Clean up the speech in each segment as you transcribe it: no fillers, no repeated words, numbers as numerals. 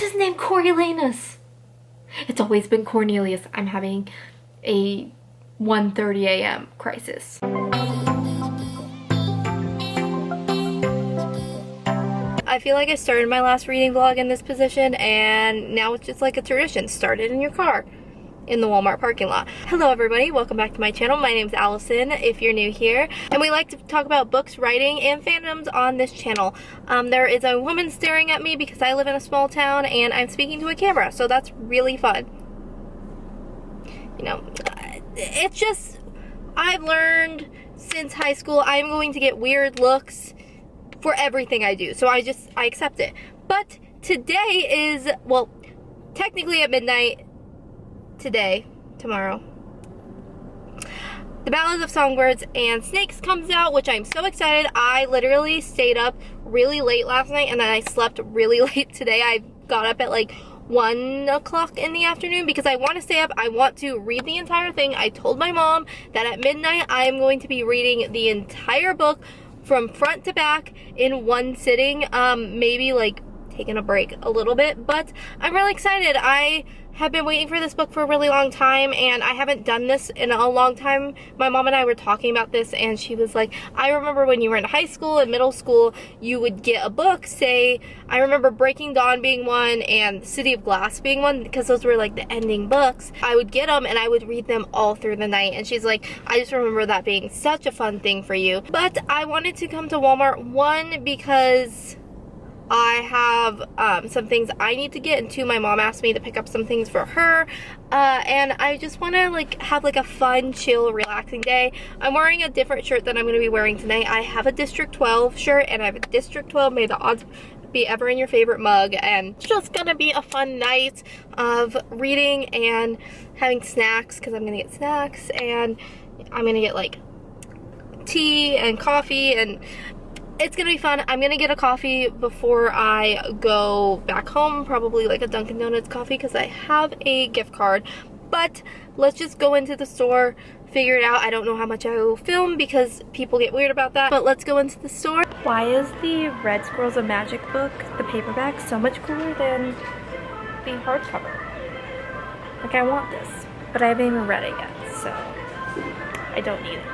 What's his name? Coriolanus. It's always been Cornelius. I'm having a 1:30 a.m. crisis. I feel like I started my last reading vlog in this position, and now it's just like a tradition. Start it in your car in the Walmart parking lot. Hello everybody, welcome back to my channel. My name's Allison if you're new here, and we like to talk about books, writing, and fandoms on this channel. There is a woman staring at me because I live in a small town and I'm speaking to a camera, so that's really fun. You know, it's just, I've learned since high school I'm going to get weird looks for everything I do, so I accept it. But today is, well, technically at midnight today, tomorrow, The Ballad of Songbirds and Snakes comes out, which I'm so excited. I literally stayed up really late last night and then I slept really late today. I got up at like 1 o'clock in the afternoon because I want to stay up. I want to read the entire thing. I told my mom that at midnight I am going to be reading the entire book from front to back in one sitting, maybe like taking a break a little bit, but I'm really excited. I have been waiting for this book for a really long time, and I haven't done this in a long time. My mom and I were talking about this, and she was like, I remember when you were in high school and middle school, you would get a book, say, I remember Breaking Dawn being one and City of Glass being one, because those were like the ending books. I would get them and I would read them all through the night, and she's like, I just remember that being such a fun thing for you. But I wanted to come to Walmart, one, because I have some things I need to get, and two, my mom asked me to pick up some things for her, and I just want to like have like a fun, chill, relaxing day. I'm wearing a different shirt than I'm going to be wearing tonight. I have a District 12 shirt, and I have a District 12 May the Odds Be Ever in Your Favorite mug, and it's just going to be a fun night of reading and having snacks, because I'm going to get snacks, and I'm going to get like tea and coffee, and it's gonna be fun. I'm gonna get a coffee before I go back home, probably like a Dunkin' Donuts coffee, because I have a gift card. But let's just go into the store, figure it out. I don't know how much I will film because people get weird about that, but let's go into the store. Why is the Red Squirrels of Magic book, the paperback, so much cooler than the hardcover? Like, I want this, but I haven't even read it yet, so I don't need it.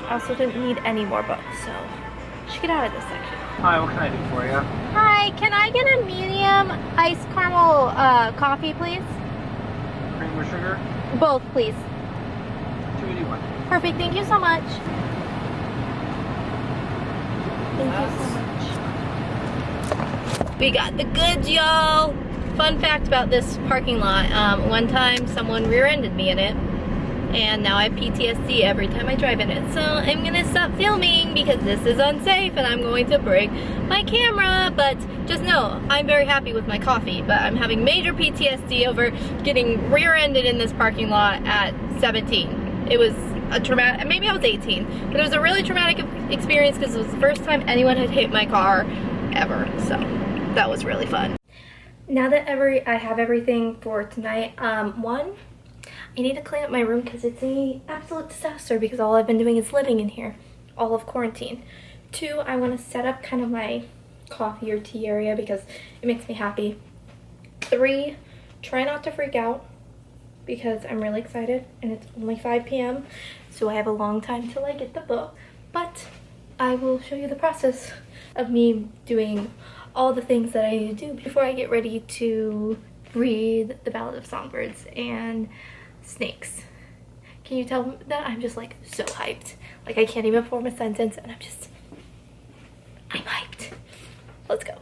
I also didn't need any more books, so I should get out of this section. Hi, what can I do for you? Hi, can I get a medium iced caramel coffee, please? Cream or sugar? Both, please. 281. Perfect, thank you so much. Thank you so much. We got the goods, y'all. Fun fact about this parking lot, one time someone rear-ended me in it, and now I have PTSD every time I drive in it. So I'm gonna stop filming because this is unsafe and I'm going to break my camera. But just know, I'm very happy with my coffee, but I'm having major PTSD over getting rear-ended in this parking lot at 17. It was a traumatic, maybe I was 18, but it was a really traumatic experience because it was the first time anyone had hit my car ever. So that was really fun. Now that I have everything for tonight, one, I need to clean up my room because it's an absolute disaster because all I've been doing is living in here all of quarantine. Two, I want to set up kind of my coffee or tea area because it makes me happy. Three, try not to freak out because I'm really excited and it's only 5 p.m. so I have a long time till I get the book. But I will show you the process of me doing all the things that I need to do before I get ready to read The Ballad of Songbirds and Snakes. Can you tell that I'm just like so hyped? Like I can't even form a sentence and I'm hyped. Let's go.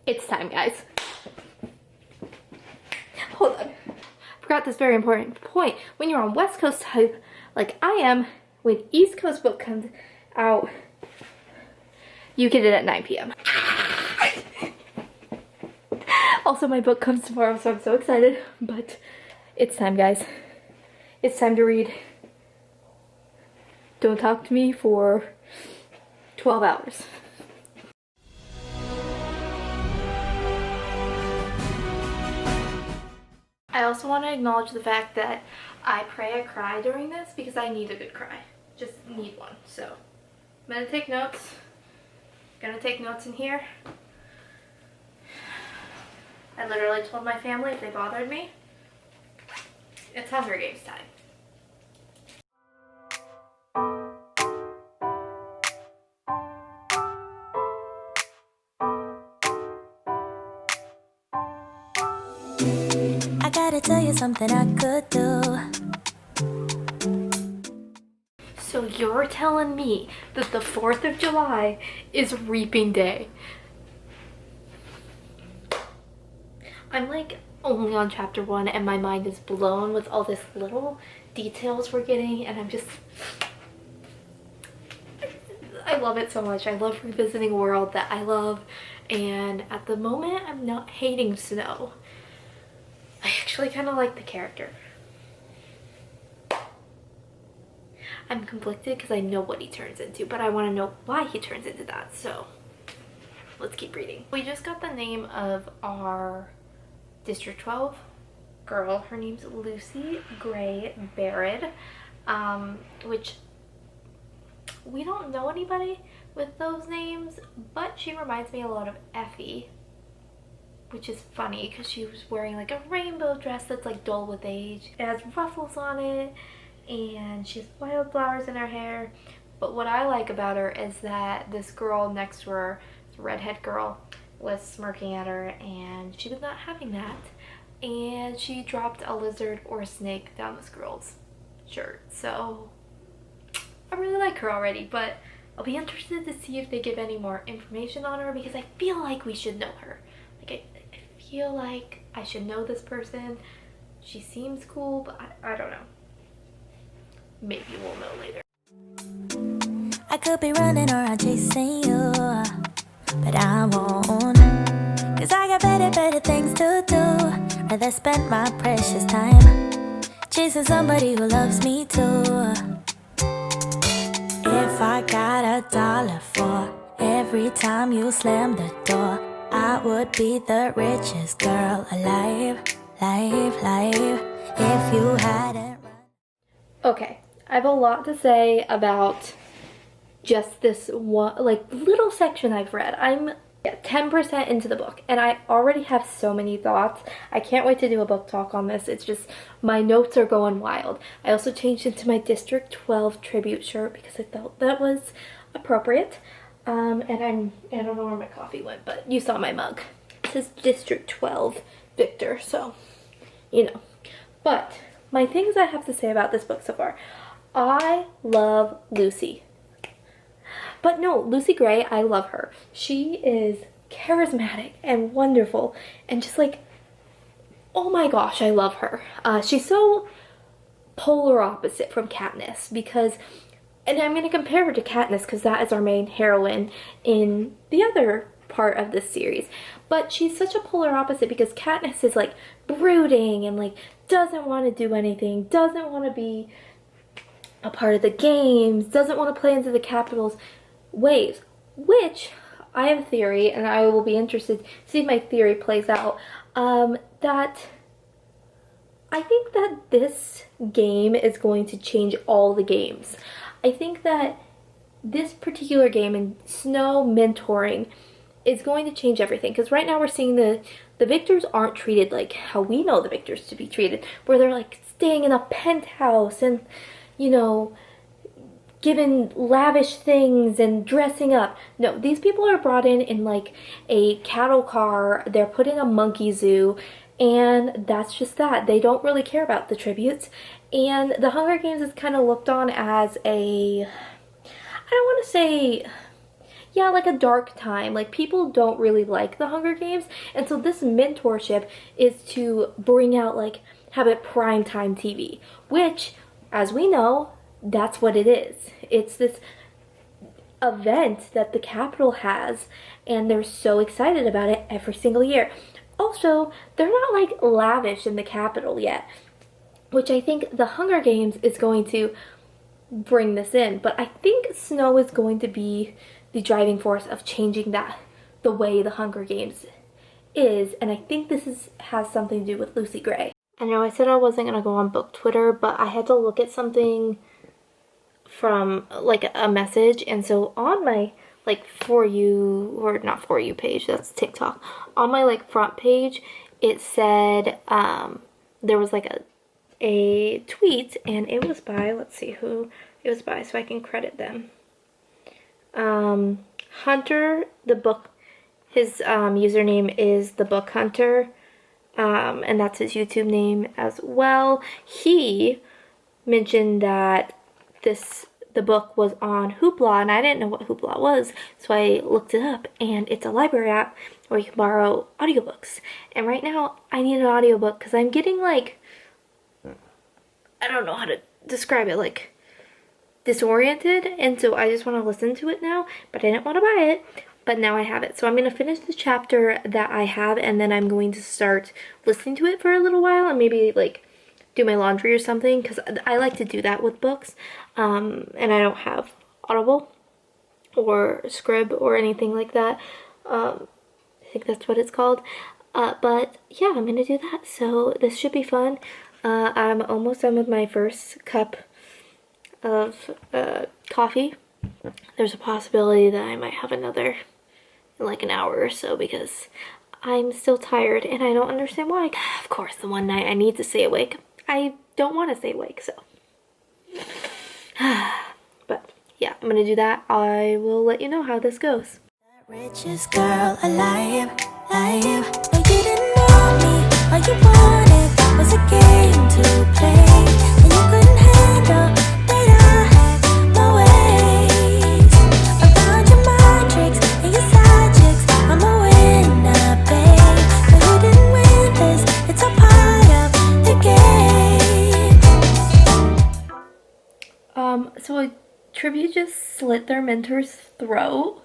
It's time, guys. Hold on. Forgot this very important point. When you're on West Coast like I am when East Coast book comes out. You get it at 9 p.m. Also, my book comes tomorrow, so I'm so excited. But it's time, guys. It's time to read. Don't talk to me for 12 hours. I also want to acknowledge the fact that I pray I cry during this because I need a good cry. Just need one. So I'm gonna take notes. Gonna take notes in here. I literally told my family if they bothered me, it's Hunger Games time. I gotta tell you something I could do. So you're telling me that the 4th of July is reaping day? I'm like only on chapter 1 and my mind is blown with all this little details we're getting, and I love it so much. I love revisiting a world that I love, and at the moment I'm not hating Snow. I actually kind of like the character. I'm conflicted because I know what he turns into, but I want to know why he turns into that, so let's keep reading. We just got the name of our District 12 girl. Her name's Lucy Gray Barrett, which we don't know anybody with those names, but she reminds me a lot of Effie, which is funny because she was wearing like a rainbow dress that's like dull with age. It has ruffles on it, and she has wildflowers in her hair. But what I like about her is that this girl next to her, this redhead girl, was smirking at her, and she was not having that, and she dropped a lizard or a snake down this girl's shirt. So I really like her already, but I'll be interested to see if they give any more information on her, because I feel like we should know her. Like I feel like I should know this person. She seems cool, but I don't know. Maybe we'll know later. I could be running around chasing you, but I won't. Cause I got better things to do. Rather spend my precious time chasing somebody who loves me too. If I got $1 for every time you slam the door, I would be the richest girl alive, if you hadn't run. Okay, I have a lot to say about just this one, like, little section I've read. I'm 10% into the book, and I already have so many thoughts. I can't wait to do a book talk on this. It's just, my notes are going wild. I also changed into my District 12 tribute shirt because I felt that was appropriate. And I don't know where my coffee went, but you saw my mug. It says District 12 Victor, so, you know. But my things I have to say about this book so far. I love Lucy. But no, Lucy Gray, I love her. She is charismatic and wonderful and just like, oh my gosh, I love her. She's so polar opposite from Katniss because, and I'm going to compare her to Katniss because that is our main heroine in the other part of this series. But she's such a polar opposite because Katniss is like brooding and like doesn't want to do anything, doesn't want to be a part of the games, doesn't want to play into the Capitol's waves, which I have a theory, and I will be interested to see if my theory plays out, that I think that this game is going to change all the games. I think that this particular game and Snow mentoring is going to change everything, because right now we're seeing the victors aren't treated like how we know the victors to be treated, where they're like staying in a penthouse and, you know, given lavish things and dressing up. No, these people are brought in like a cattle car. They're put in a monkey zoo, and that's just that. They don't really care about the tributes, and the Hunger Games is kind of looked on as a, I don't want to say, yeah, like a dark time. Like, people don't really like the Hunger Games, and so this mentorship is to bring out, like, have it primetime TV, which, as we know, that's what it is. It's this event that the Capitol has, and they're so excited about it every single year. Also, they're not like lavish in the Capitol yet, which I think the Hunger Games is going to bring this in. But I think snow is going to be the driving force of changing that, the way the Hunger Games is, and I think this has something to do with Lucy Gray. I know I said I wasn't gonna go on book Twitter, but I had to look at something from like a message, and so on my like For You, or not For You page, that's TikTok, on my like front page, it said there was like a tweet, and it was by, let's see who it was by so I can credit them. Hunter the book, his username is the Book Hunter, and that's his YouTube name as well. He mentioned that the book was on Hoopla, and I didn't know what Hoopla was, so I looked it up, and it's a library app where you can borrow audiobooks. And right now, I need an audiobook because I'm getting like, I don't know how to describe it, like disoriented, and so I just want to listen to it now, but I didn't want to buy it, but now I have it. So I'm going to finish the chapter that I have, and then I'm going to start listening to it for a little while, and maybe like do my laundry or something, because I like to do that with books, and I don't have Audible or Scrib or anything like that. I think that's what it's called, but yeah, I'm gonna do that, so this should be fun. I'm almost done with my first cup of coffee. There's a possibility that I might have another in like an hour or so, because I'm still tired and I don't understand why. Of course, the one night I need to stay awake, I don't want to stay awake, so. But yeah, I'm gonna do that. I will let you know how this goes. Richest girl alive, alive. No, you didn't know me. All you wanted was a game to play, and you couldn't handle that I had my ways. About your mind tricks and your side chicks, I'm a winner, babe. No, you didn't win this. It's a part of the game. So a tribute just slit their mentor's throat.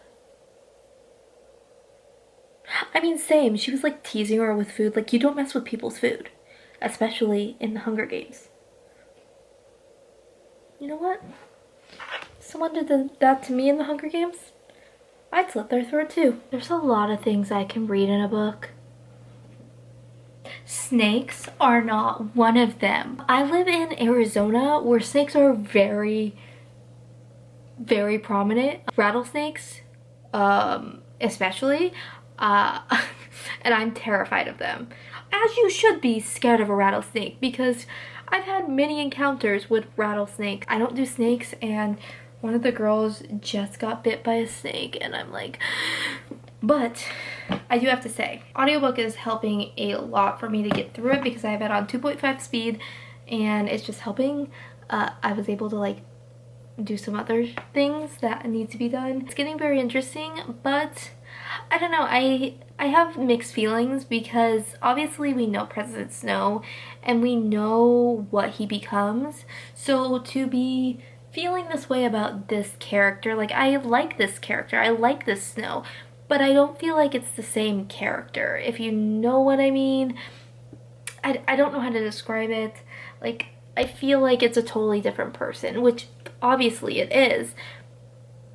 I mean, same. She was like teasing her with food. Like, you don't mess with people's food, especially in the Hunger Games. You know what? Someone did that to me in the Hunger Games, I'd slit their throat too. There's a lot of things I can read in a book. Snakes are not one of them. I live in Arizona where snakes are very, very prominent. Rattlesnakes, especially. And I'm terrified of them. As you should be scared of a rattlesnake, because I've had many encounters with rattlesnakes. I don't do snakes, and one of the girls just got bit by a snake, and I'm like, but I do have to say, audiobook is helping a lot for me to get through it, because I have it on 2.5 speed, and it's just helping. I was able to like do some other things that need to be done. It's getting very interesting, but I don't know, I have mixed feelings, because obviously we know President Snow and we know what he becomes, so to be feeling this way about this character, like I like this character, I like this Snow, but I don't feel like it's the same character, if you know what I mean. I don't know how to describe it. Like, I feel like it's a totally different person, which obviously it is.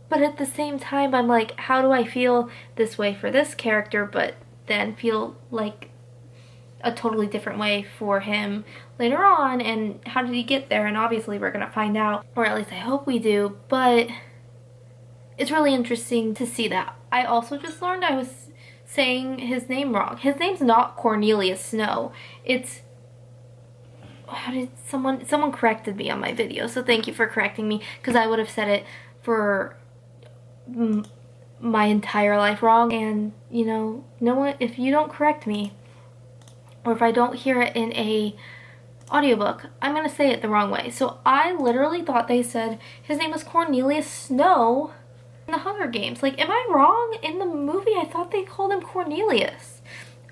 But at the same time, I'm like, how do I feel this way for this character, but then feel like a totally different way for him later on? And how did he get there? And obviously we're gonna find out, or at least I hope we do, but it's really interesting to see that. I also just learned I was saying his name wrong. His name's not Cornelius Snow. It's, how did someone corrected me on my video, so thank you for correcting me, because I would have said it for my entire life wrong. And you know, no one, if you don't correct me, or if I don't hear it in a audiobook, I'm gonna say it the wrong way. So I literally thought they said his name was Cornelius Snow in the Hunger Games. Like, am I wrong? In the movie I thought they called him Cornelius.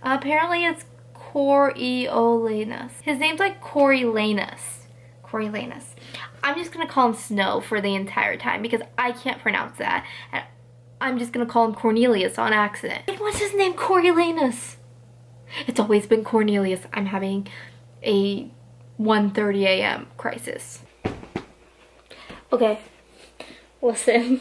Apparently it's Coriolanus. His name's like Coriolanus. Coriolanus. I'm just gonna call him Snow for the entire time because I can't pronounce that. And I'm just gonna call him Cornelius on accident. What's his name? Coriolanus. It's always been Cornelius. I'm having a 1:30 a.m. crisis. Okay, listen,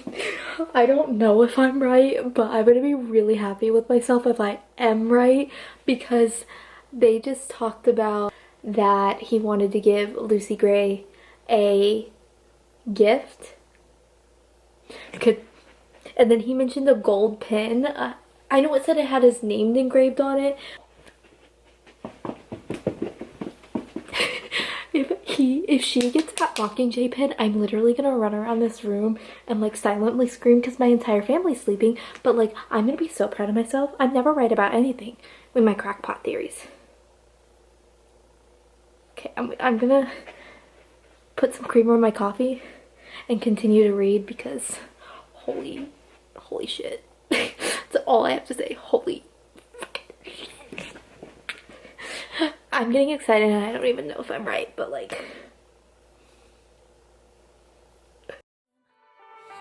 I don't know if I'm right, but I'm gonna be really happy with myself if I am right, because they just talked about that he wanted to give Lucy Gray a gift. And then he mentioned a gold pin. I know it said it had his name engraved on it. If she gets that Mockingjay pin, I'm literally gonna run around this room and like silently scream because my entire family's sleeping. But like, I'm gonna be so proud of myself. I'm never right about anything with my crackpot theories. Okay, I'm gonna put some creamer in my coffee and continue to read because holy shit. That's all I have to say. Holy fucking shit. I'm getting excited and I don't even know if I'm right, but like.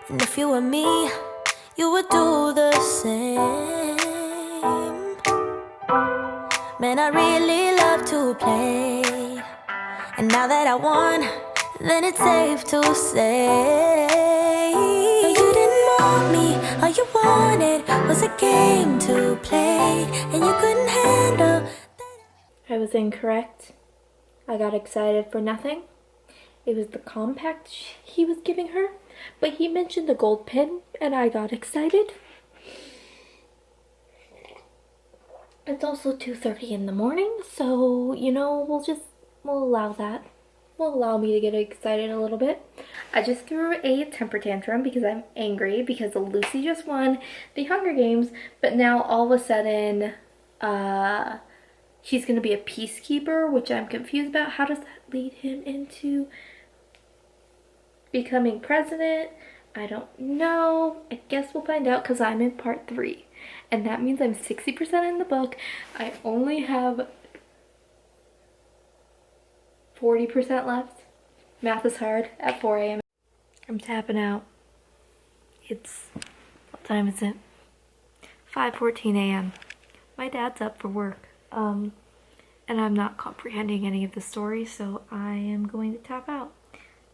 And if you were me, you would do the same. Man, I really love to play. And now that I won, then it's safe to say you didn't want me, all you wanted was a game to play. And you couldn't handle. I was incorrect. I got excited for nothing. It was the compact he was giving her. But he mentioned the gold pin and I got excited. It's also 2:30 in the morning, so you know, we'll allow that. Will allow me to get excited a little bit. I just threw a temper tantrum because I'm angry because Lucy just won the Hunger Games, but now all of a sudden she's gonna be a peacekeeper, which I'm confused about. How does that lead him into becoming president? I don't know. I guess we'll find out because I'm in part 3. And that means I'm 60% in the book. I only have 40% left. Math is hard at 4 a.m. I'm tapping out. It's, what time is it? 5:14 a.m. My dad's up for work. And I'm not comprehending any of the story, so I am going to tap out.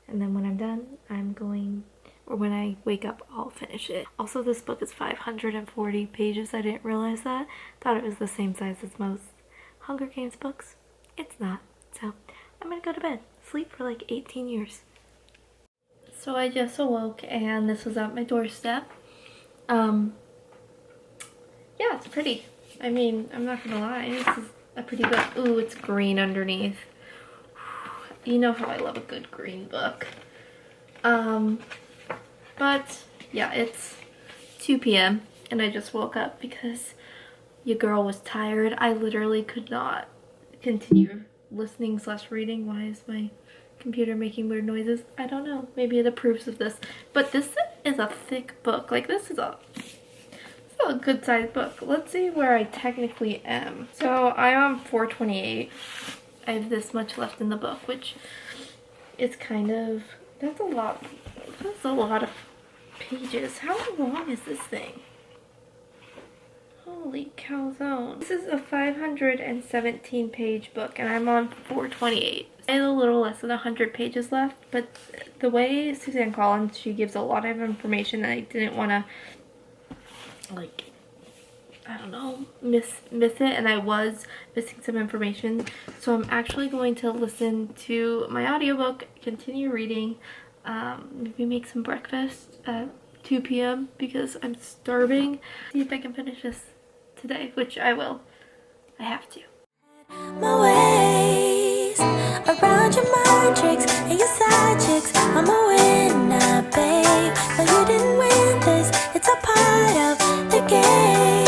And then when I'm done, or when I wake up, I'll finish it. Also, this book is 540 pages. I didn't realize that. Thought it was the same size as most Hunger Games books. It's not. So I'm gonna go to bed. Sleep for like 18 years. So I just awoke and this was at my doorstep. Yeah, it's pretty. I mean, I'm not gonna lie. This is a pretty book. Ooh, it's green underneath. You know how I love a good green book. But yeah, it's 2 p.m. and I just woke up because your girl was tired. I literally could not continue listening / reading. Why is my computer making weird noises? I don't know. Maybe it approves of this. But this is a thick book. Like, this is a good sized book. Let's see where I technically am. So I'm on 428. I have this much left in the book, which is kind of, that's a lot of pages. How long is this thing? Holy calzone. This is a 517 page book and I'm on 428. I have a little less than 100 pages left, but the way Suzanne Collins, she gives a lot of information and I didn't want to, like, I don't know, miss it, and I was missing some information. So I'm actually going to listen to my audiobook, continue reading, maybe make some breakfast at 2 p.m. because I'm starving. See if I can finish this today, which I will. I have to. My ways around your mind tricks and your side chicks. I'm a winner, babe. No, you didn't win this. It's a part of the game.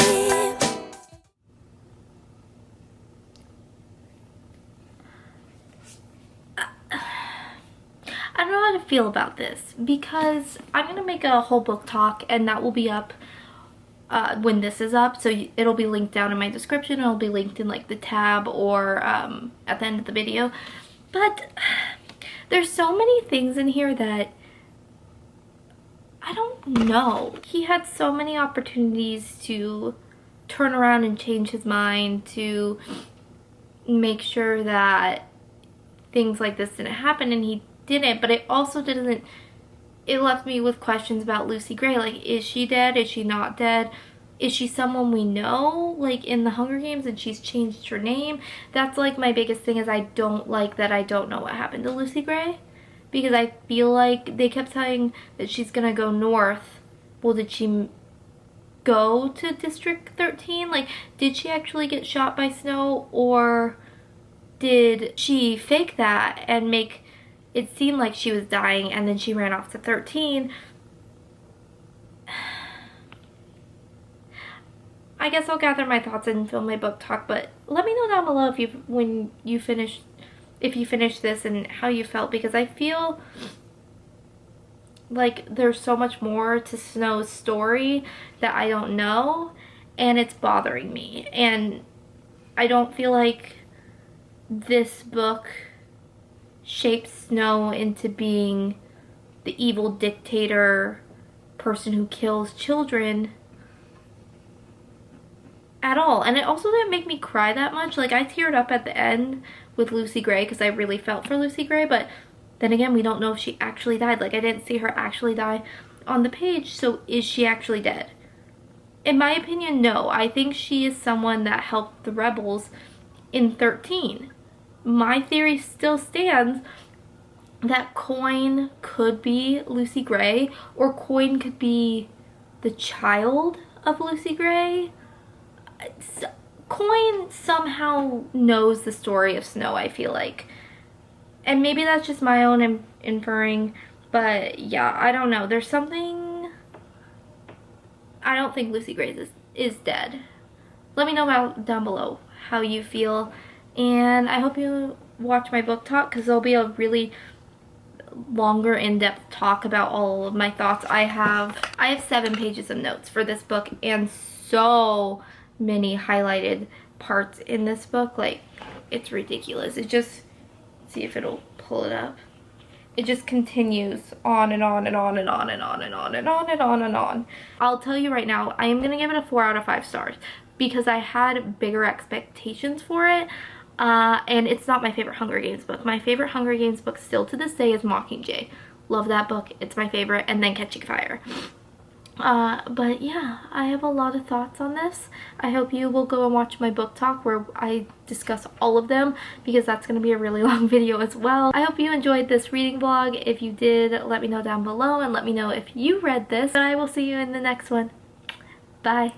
I don't know how to feel about this because I'm gonna make a whole book talk and that will be up when this is up, so it'll be linked down in my description. It'll be linked in like the tab or at the end of the video. But There's so many things in here that I don't know. He had so many opportunities to turn around and change his mind, to make sure that things like this didn't happen, and he didn't. But it also didn't, it left me with questions about Lucy Gray. Like, is she dead? Is she not dead? Is she someone we know, like in the Hunger Games, and she's changed her name? That's like my biggest thing, is I don't like that I don't know what happened to Lucy Gray, because I feel like they kept saying that she's gonna go north. Well, did she go to District 13? Like, did she actually get shot by Snow, or did she fake that and make it seem like she was dying and then she ran off to 13? I guess I'll gather my thoughts and film my book talk, but let me know down below if you finish this and how you felt, because I feel like there's so much more to Snow's story that I don't know, and it's bothering me. And I don't feel like this book shapes Snow into being the evil dictator person who kills children at all. And it also didn't make me cry that much. Like, I teared up at the end with Lucy Gray because I really felt for Lucy Gray, but then again, we don't know if she actually died. Like, I didn't see her actually die on the page, so is she actually dead? In my opinion, no. I think she is someone that helped the rebels in 13. My theory still stands that Coin could be Lucy Gray, or Coin could be the child of Lucy Gray. Coin somehow knows the story of Snow, I feel like. And maybe that's just my own inferring, but yeah, I don't know. There's something... I don't think Lucy Gray is dead. Let me know down below how you feel, and I hope you watch my book talk, because there'll be a really longer in-depth talk about all of my thoughts. I have 7 pages of notes for this book, and so many highlighted parts in this book. Like, it's ridiculous. It just, see if it'll pull it up. It just continues on and on and on and on and on and on and on and on and on. I'll tell you right now, I am gonna give it a 4 out of 5 stars because I had bigger expectations for it. And it's not my favorite Hunger Games book. My favorite Hunger Games book still to this day is Mockingjay. Love that book. It's my favorite, and then Catching Fire. But yeah, I have a lot of thoughts on this. I hope you will go and watch my book talk where I discuss all of them, because that's going to be a really long video as well. I hope you enjoyed this reading vlog. If you did, let me know down below, and let me know if you read this. And I will see you in the next one. Bye.